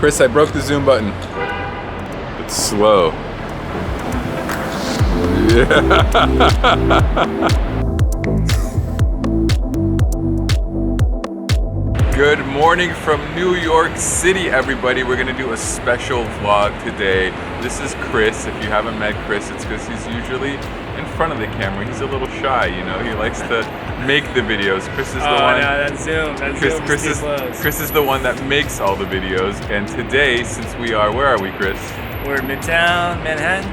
Chris, I broke the zoom button. It's slow. Yeah. Good morning from New York City, everybody. We're gonna do a special vlog today. This is Chris. If you haven't met Chris, it's because he's usually in front of the camera. He's a little shy, you know. He likes to make the videos. Chris is the one. No, that's Zoom. Chris is the one that makes all the videos. And today, since we are, where are we, Chris? We're in Midtown, Manhattan.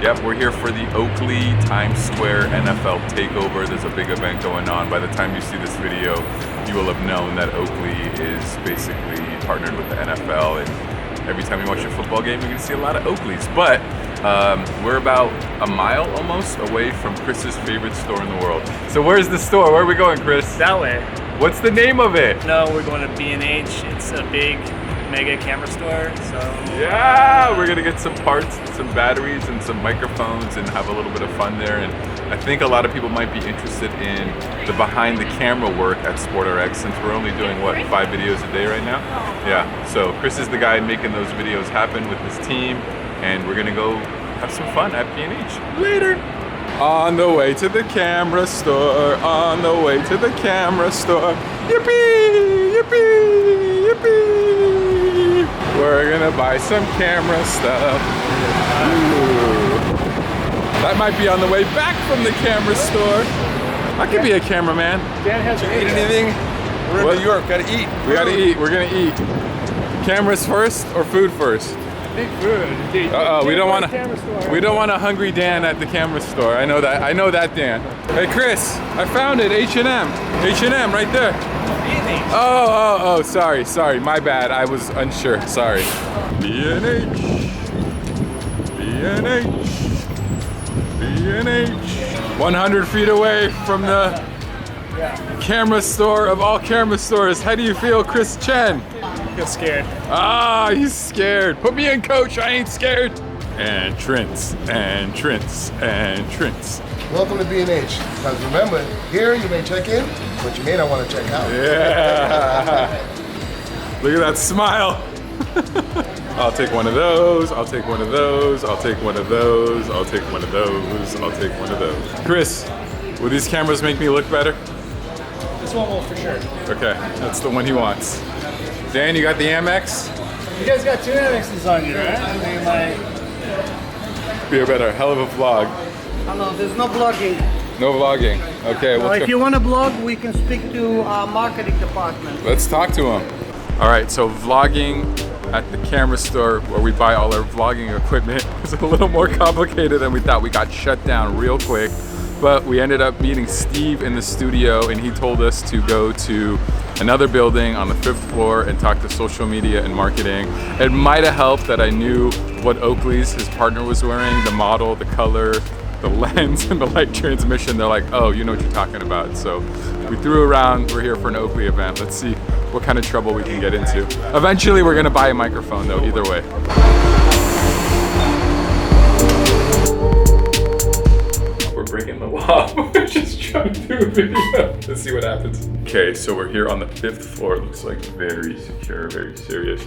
Yep, we're here for the Oakley Times Square NFL takeover. There's a big event going on. By the time you see this video, you will have known that Oakley is basically partnered with the NFL, and every time you watch a football game, you're gonna see a lot of Oakleys. But we're about a mile almost away from Chris's favorite store in the world. So where's the store? Where are we going, Chris? That way. What's the name of it? No, we're going to B&H. It's a big mega camera store, so. Yeah, we're gonna get some parts, some batteries, and some microphones, and have a little bit of fun there. And I think a lot of people might be interested in the behind the camera work at SportRx, since we're only doing, what, 5 videos a day right now? Yeah, so Chris is the guy making those videos happen with his team, and we're gonna go have some fun at B&H later. On the way to the camera store, on the way to the camera store. Yippee, yippee, yippee. We're gonna buy some camera stuff. Ooh. That might be on the way back from the camera store. I could be a cameraman. Dan has Eat anything? We're in New York, gotta eat. We gotta eat, we're gonna eat. Cameras first or food first? big food. Uh-oh, we don't want a hungry Dan at the camera store. I know that Dan. Hey Chris, I found it, H&M. H&M right there. Oh, sorry, my bad. I was unsure, sorry. B&H, B&H, B&H. 100 feet away from the camera store of all camera stores. How do you feel, Chris Chen? I feel scared. Ah, he's scared. Put me in, coach, I ain't scared. Entrance, entrance, entrance. Welcome to B&H. Because remember, here you may check in, but you may not want to check out. Yeah. Look at that smile. I'll take one of those, I'll take one of those, I'll take one of those, I'll take one of those, I'll take one of those. Chris, will these cameras make me look better? This one will for sure. Okay, that's the one he wants. Dan, you got the Amex? You guys got 2 Amexes on you, right? Be a better, hell of a vlog. Hello, there's no vlogging. No vlogging. Okay, If you want to vlog, we can speak to our marketing department. let's talk to him. All right, so vlogging at the camera store where we buy all our vlogging equipment was a little more complicated than we thought. We got shut down real quick, but we ended up meeting Steve in the studio, and he told us to go to another building on the 5th floor and talk to social media and marketing. It might have helped that I knew what Oakley's his partner was wearing, the model, the color, the lens, and the light transmission. They're like, oh, you know what you're talking about. So we threw around, we're here for an Oakley event. Let's see what kind of trouble we can get into. Eventually we're gonna buy a microphone though, either way. We're breaking the law. We're just trying to do a video. Let's see what happens. Okay, so we're here on the 5th floor. It looks like very secure, very serious.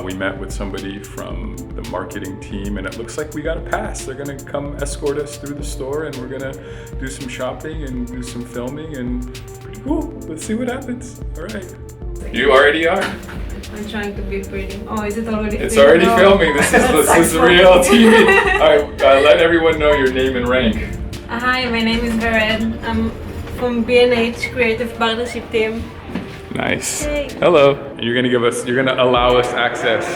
We met with somebody from the marketing team, and it looks like we got a pass. They're gonna come escort us through the store, and we're gonna do some shopping and do some filming, and pretty cool. Let's see what happens. All right. You already are. I'm trying to be pretty. Oh, is it already? It's already filming. This is real TV. All right, let everyone know your name and rank. Hi, my name is Vered. I'm from B&H Creative Partnership Team. Nice. Hey. Hello. You're gonna allow us access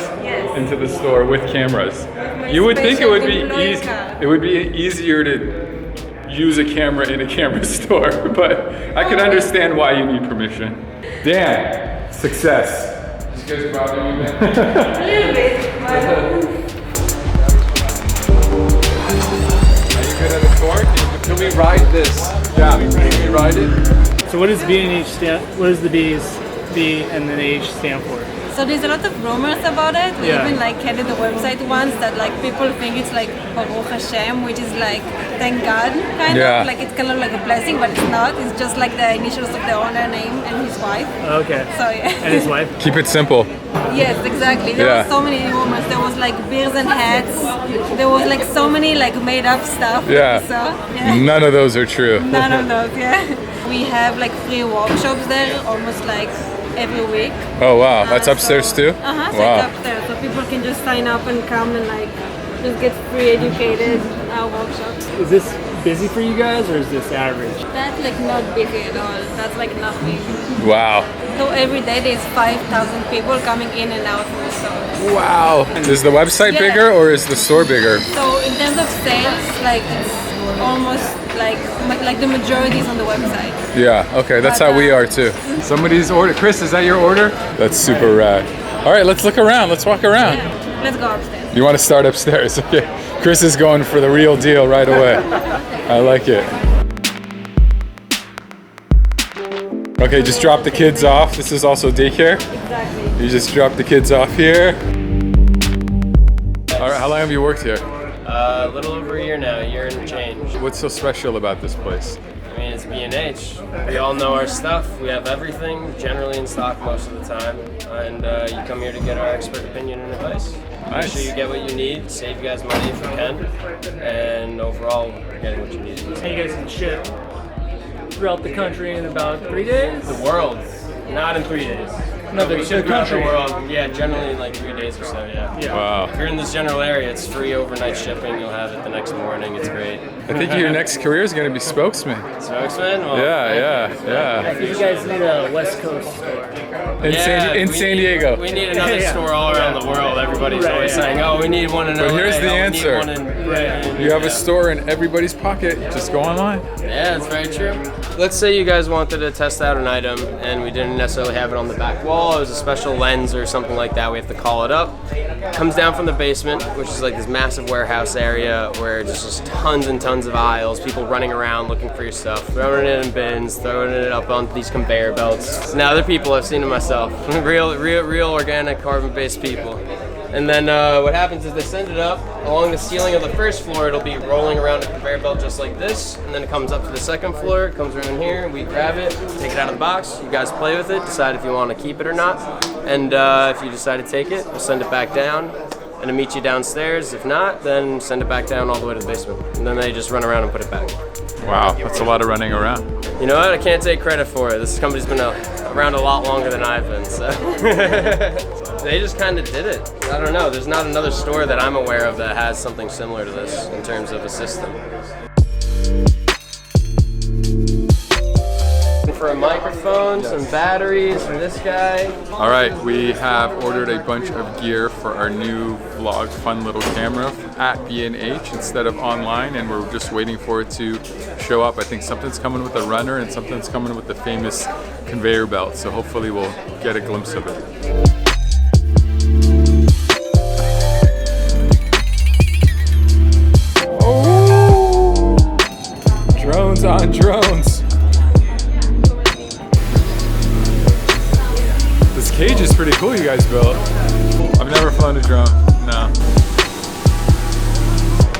into the store with cameras. You would think it would be easy. It would be easier to use a camera in a camera store, but I can understand why you need permission. Dan, success. These guys bother you, man? A little bit. Are you good at the court? Can we ride this? Yeah, can we ride it? So what does B&H stand? What does the B and the H stand for? So there's a lot of rumors about it. We even headed the website once that people think it's like Baruch Hashem, which is like thank God kind of. Like it's kind of like a blessing, but it's not. It's just like the initials of the owner name and his wife. Okay. So yeah. And his wife? Keep it simple. Yes, exactly. There Yeah. were so many rumors. There was like beers and hats. There was like so many like made up stuff. Yeah. So, yeah. None of those are true. None of those, yeah. We have like free workshops there almost like every week. Oh wow, that's upstairs too? Uh-huh, so Wow. it's upstairs. So people can just sign up and come and like just get free educated workshops. Is this busy for you guys, or is this average? That's like not busy at all. That's like nothing. Wow. So every day there's 5,000 people coming in and out from the store. Wow. Is the website Yeah. bigger or is the store bigger? So in terms of sales, like it's almost like the majority is on the website. Yeah, okay, that's how we are too. Somebody's order. Chris, is that your order? That's super rad. All right, let's look around. Let's walk around. Yeah. Let's go upstairs. You want to start upstairs? Okay. Chris is going for the real deal right away. I like it. Okay, just drop the kids off. This is also daycare. Exactly. You just drop the kids off here. All right, how long have you worked here? A little over a year now, a year and change. What's so special about this place? I mean, it's B&H. We all know our stuff. We have everything generally in stock most of the time. And you come here to get our expert opinion and advice. Make Nice. sure you get what you need, save you guys money if you can, and overall, you're getting what you need. And you guys can ship throughout the country in about 3 days? The world, not in 3 days. No, the we ship throughout the country. world. Yeah, generally in like 3 days or so, yeah. Yeah. Wow. If you're in this general area, it's free overnight shipping. You'll have it the next morning. It's great. I think your next career is going to be spokesman. Spokesman? Well, Yeah, thank you. yeah, I think you guys need a West Coast store. In Yeah, San Diego. We need another Yeah. store all around the world. Everybody's Right, always yeah. saying, "Oh, we need one in LA. here's the oh, we need answer. one in-" You have a Yeah. store in everybody's pocket. Just go online. Yeah, it's very true. Let's say you guys wanted to test out an item and we didn't necessarily have it on the back wall. It was a special lens or something like that. We have to call it up. It comes down from the basement, which is like this massive warehouse area where there's just tons and tons of aisles, people running around looking for your stuff, throwing it in bins, throwing it up on these conveyor belts. Now other people, I've seen it myself. real organic carbon-based people. And then what happens is they send it up along the ceiling of the first floor. It'll be rolling around a conveyor belt just like this, and then it comes up to the second floor. It comes around here. We grab it, take it out of the box. You guys play with it, decide if you want to keep it or not. And if you decide to take it, we'll send it back down, and it'll meet you downstairs. If not, then send it back down all the way to the basement, and then they just run around and put it back. Wow, that's a lot of running around. You know what? I can't take credit for it. This company's been around a lot longer than I've been, so. They just kind of did it. I don't know. There's not another store that I'm aware of that has something similar to this in terms of a system. For a microphone, some batteries for this guy. All right, we have ordered a bunch of gear for our new vlog fun little camera at B&H instead of online, and we're just waiting for it to show up. I think something's coming with the runner and something's coming with the famous conveyor belt, so hopefully we'll get a glimpse of it. Oh! Drones on drones. This cage is pretty cool you guys built. I've never flown a drone, no.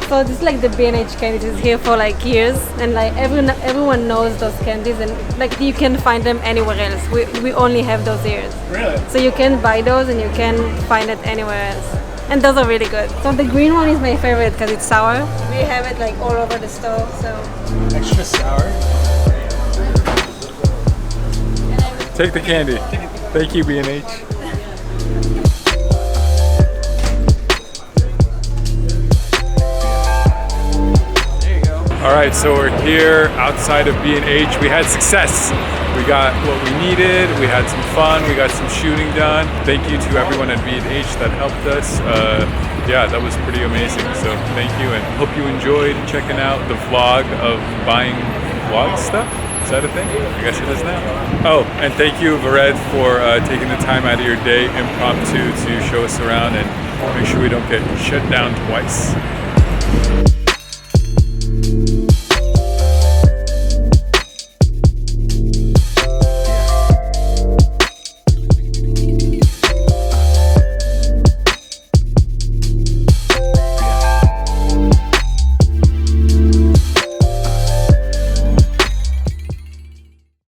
So this is like the B&H candies is here for like years, and like everyone knows those candies, and like you can find them anywhere else. We only have those here. Really? So you can buy those and you can find it anywhere else. And those are really good. So the green one is my favorite because it's sour. We have it like all over the store, so. Extra sour. Take the candy. Thank you, B&H. All right, so we're here outside of B&H. We had success. We got what we needed. We had some fun. We got some shooting done. Thank you to everyone at B&H that helped us. Yeah, that was pretty amazing. So thank you, and hope you enjoyed checking out the vlog of buying vlog stuff. Is that a thing? I guess it is now. Oh, and thank you, Vared, for taking the time out of your day impromptu to show us around and make sure we don't get shut down twice.